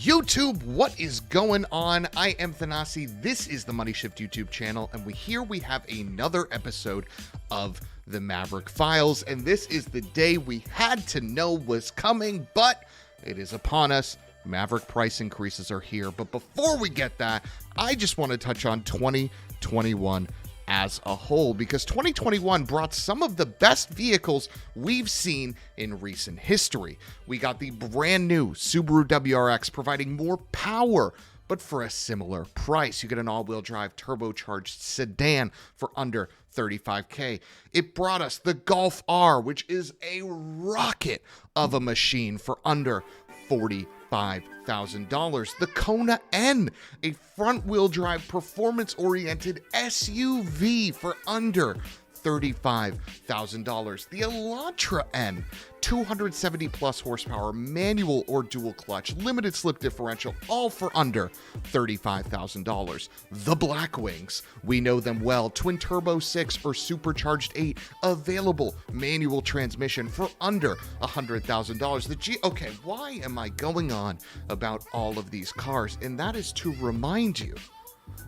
YouTube, what is going on? I am Thanasi. This is the MONEYSHIFT YouTube channel, and we have another episode of the Maverick Files, and this is the day we had to know was coming, but it is upon us. Maverick price increases are here, but before we get that, I just want to touch on 2021 as a whole, because 2021 brought some of the best vehicles we've seen in recent history. We got the brand new Subaru WRX providing more power, but for a similar price. You get an all-wheel drive turbocharged sedan for under $35K. It brought us the Golf R, which is a rocket of a machine, for under $45,000. The Kona N, a front-wheel drive performance-oriented SUV for under $35,000. The Elantra N, 270 plus horsepower, manual or dual clutch, limited slip differential, all for under $35,000. The Blackwings, we know them well, twin turbo 6 or supercharged 8, available manual transmission for under $100,000. Okay, why am I going on about all of these cars? And that is to remind you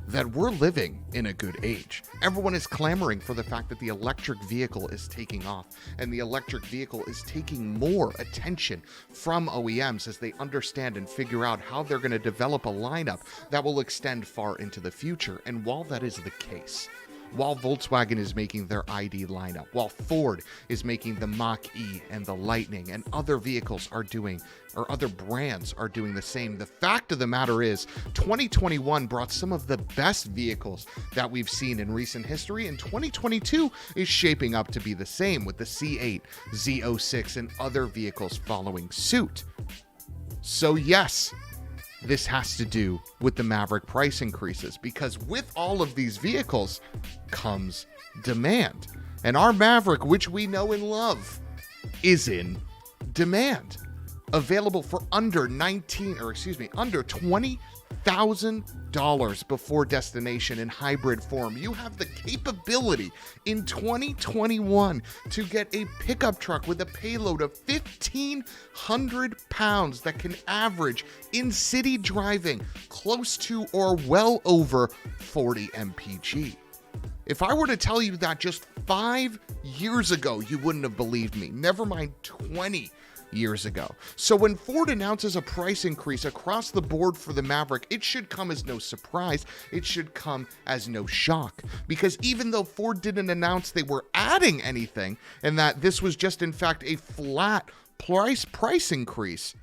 that we're living in a good age. Everyone is clamoring for the fact that the electric vehicle is taking off, and the electric vehicle is taking more attention from OEMs as they understand and figure out how they're going to develop a lineup that will extend far into the future. And while that is the case, while Volkswagen is making their ID lineup, while Ford is making the Mach-E and the Lightning, and other vehicles are doing, or other brands are doing the same, the fact of the matter is 2021 brought some of the best vehicles that we've seen in recent history, and 2022 is shaping up to be the same, with the C8, Z06, and other vehicles following suit. So yes, this has to do with the Maverick price increases, because with all of these vehicles comes demand. And our Maverick, which we know and love, is in demand. Available for under $20,000 before destination in hybrid form. You have the capability in 2021 to get a pickup truck with a payload of 1,500 pounds that can average in city driving close to or well over 40 mpg. If I were to tell you that just 5 years ago, you wouldn't have believed me. Never mind 20 years ago. So when Ford announces a price increase across the board for the Maverick, it should come as no surprise. It should come as no shock, because even though Ford didn't announce they were adding anything, and that this was just in fact a flat price increase,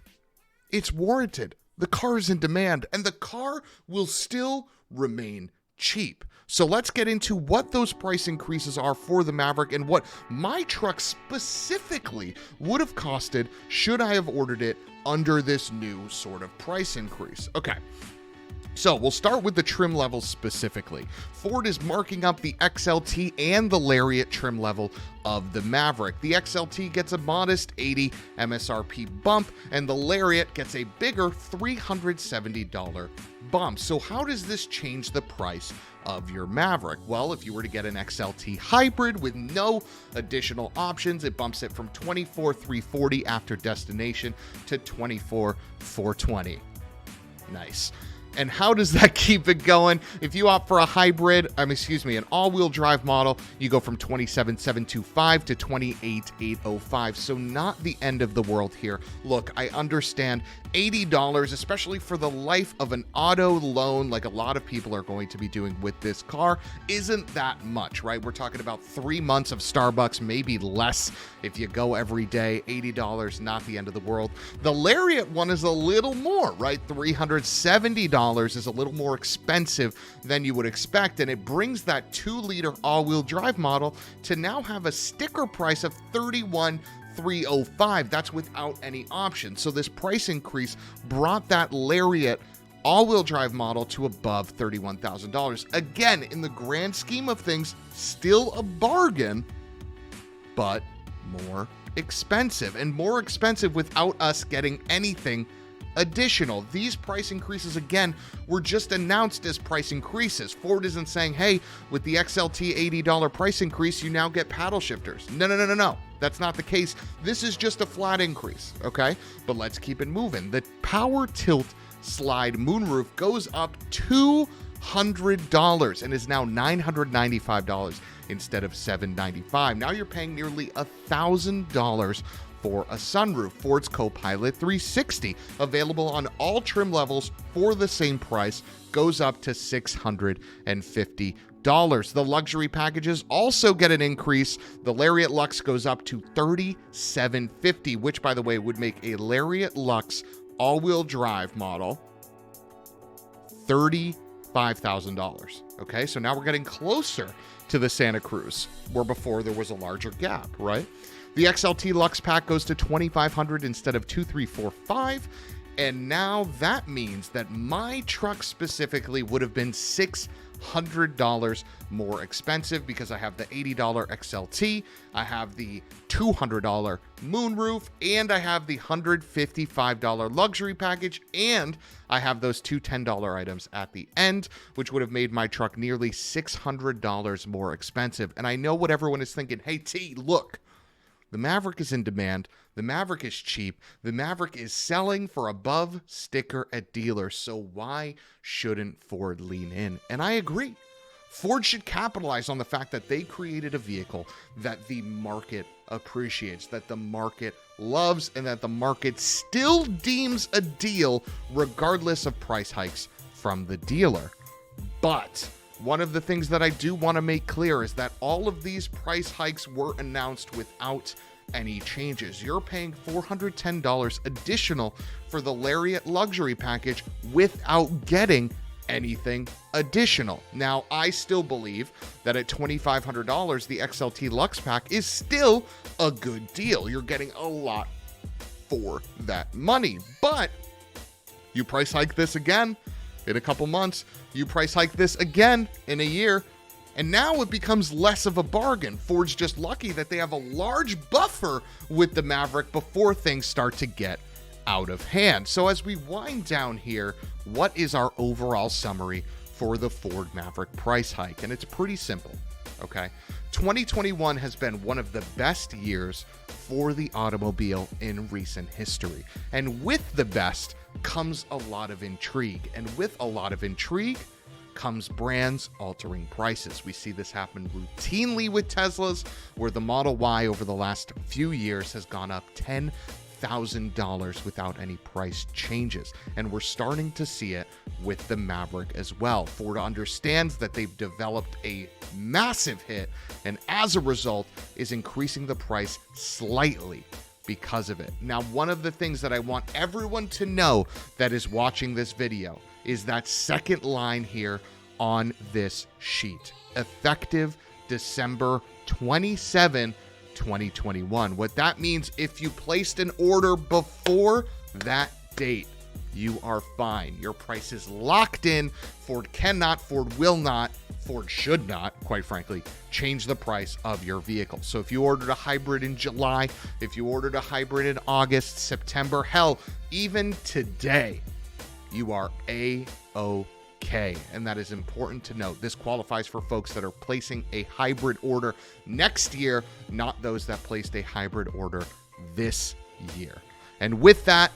it's warranted. The car is in demand, and the car will still remain cheap. So let's get into what those price increases are for the Maverick, and what my truck specifically would have costed should I have ordered it under this new sort of price increase. Okay, so we'll start with the trim levels specifically. Ford is marking up the XLT and the Lariat trim level of the Maverick. The XLT gets a modest $80 MSRP bump, and the Lariat gets a bigger $370 bump. So how does this change the price of your Maverick? Well, if you were to get an XLT hybrid with no additional options, it bumps it from $24,340 after destination to $24,420. Nice. And how does that keep it going? If you opt for a hybrid, an all-wheel drive model, you go from $27,725 to $28,805. So not the end of the world here. Look, I understand $80, especially for the life of an auto loan, like a lot of people are going to be doing with this car, isn't that much, right? We're talking about 3 months of Starbucks, maybe less if you go every day. $80, not the end of the world. The Lariat one is a little more, right? $370 is a little more expensive than you would expect, and it brings that 2-liter all-wheel drive model to now have a sticker price of $31,305. That's without any options. So this price increase brought that Lariat all-wheel drive model to above $31,000. Again, in the grand scheme of things, still a bargain, but more expensive, and more expensive without us getting anything additional. These price increases, again, were just announced as price increases. Ford isn't saying, hey, with the XLT $80 price increase, you now get paddle shifters. No. That's not the case. This is just a flat increase, okay? But let's keep it moving. The power tilt slide moonroof goes up $200 and is now $995 instead of $795. Now you're paying nearly $1,000 for a sunroof. Ford's Copilot 360, available on all trim levels for the same price, goes up to $650. The luxury packages also get an increase. The Lariat Lux goes up to $3,750, which, by the way, would make a Lariat Lux all-wheel drive model $35,000. Okay, so now we're getting closer to the Santa Cruz, where before there was a larger gap, right? The XLT Lux Pack goes to $2,500 instead of $2,345. And now that means that my truck specifically would have been $600 more expensive because I have the $80 XLT, I have the $200 moonroof, and I have the $155 luxury package, and I have those two $10 items at the end, which would have made my truck nearly $600 more expensive. And I know what everyone is thinking. Hey, T, look. The Maverick is in demand. The Maverick is cheap. The Maverick is selling for above sticker at dealers. So why shouldn't Ford lean in? And I agree. Ford should capitalize on the fact that they created a vehicle that the market appreciates, that the market loves, and that the market still deems a deal regardless of price hikes from the dealer. But one of the things that I do want to make clear is that all of these price hikes were announced without any changes. You're paying $410 additional for the Lariat luxury package without getting anything additional. Now, I still believe that at $2,500, the XLT Lux Pack is still a good deal. You're getting a lot for that money. But you price hike this again in a couple months, you price hike this again in a year, and now it becomes less of a bargain. Ford's just lucky that they have a large buffer with the Maverick before things start to get out of hand. So as we wind down here, what is our overall summary for the Ford Maverick price hike? And it's pretty simple, okay? 2021 has been one of the best years for the automobile in recent history. And with the best comes a lot of intrigue. And with a lot of intrigue comes brands altering prices. We see this happen routinely with Teslas, where the Model Y over the last few years has gone up $10,000 without any price changes. And we're starting to see it with the Maverick as well. Ford understands that they've developed a massive hit, and as a result is increasing the price slightly because of it. Now, one of the things that I want everyone to know that is watching this video is that second line here on this sheet, effective December 27, 2021. What that means, if you placed an order before that date, you are fine. Your price is locked in. Ford cannot, Ford will not, Ford should not, quite frankly, change the price of your vehicle. So if you ordered a hybrid in July, if you ordered a hybrid in August, September, hell, even today, you are A-OK. And that is important to note. This qualifies for folks that are placing a hybrid order next year, not those that placed a hybrid order this year. And with that,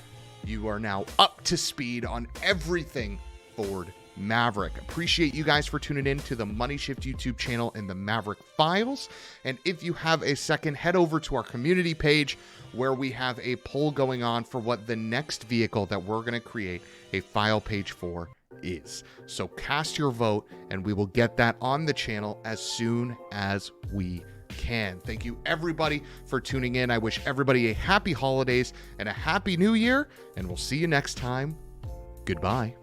you are now up to speed on everything Ford Maverick. Appreciate you guys for tuning in to the Money Shift YouTube channel and the Maverick Files. And if you have a second, head over to our community page where we have a poll going on for what the next vehicle that we're going to create a file page for is. So cast your vote and we will get that on the channel as soon as we can. Thank you everybody for tuning in. I wish everybody a happy holidays and a happy new year, and we'll see you next time. Goodbye.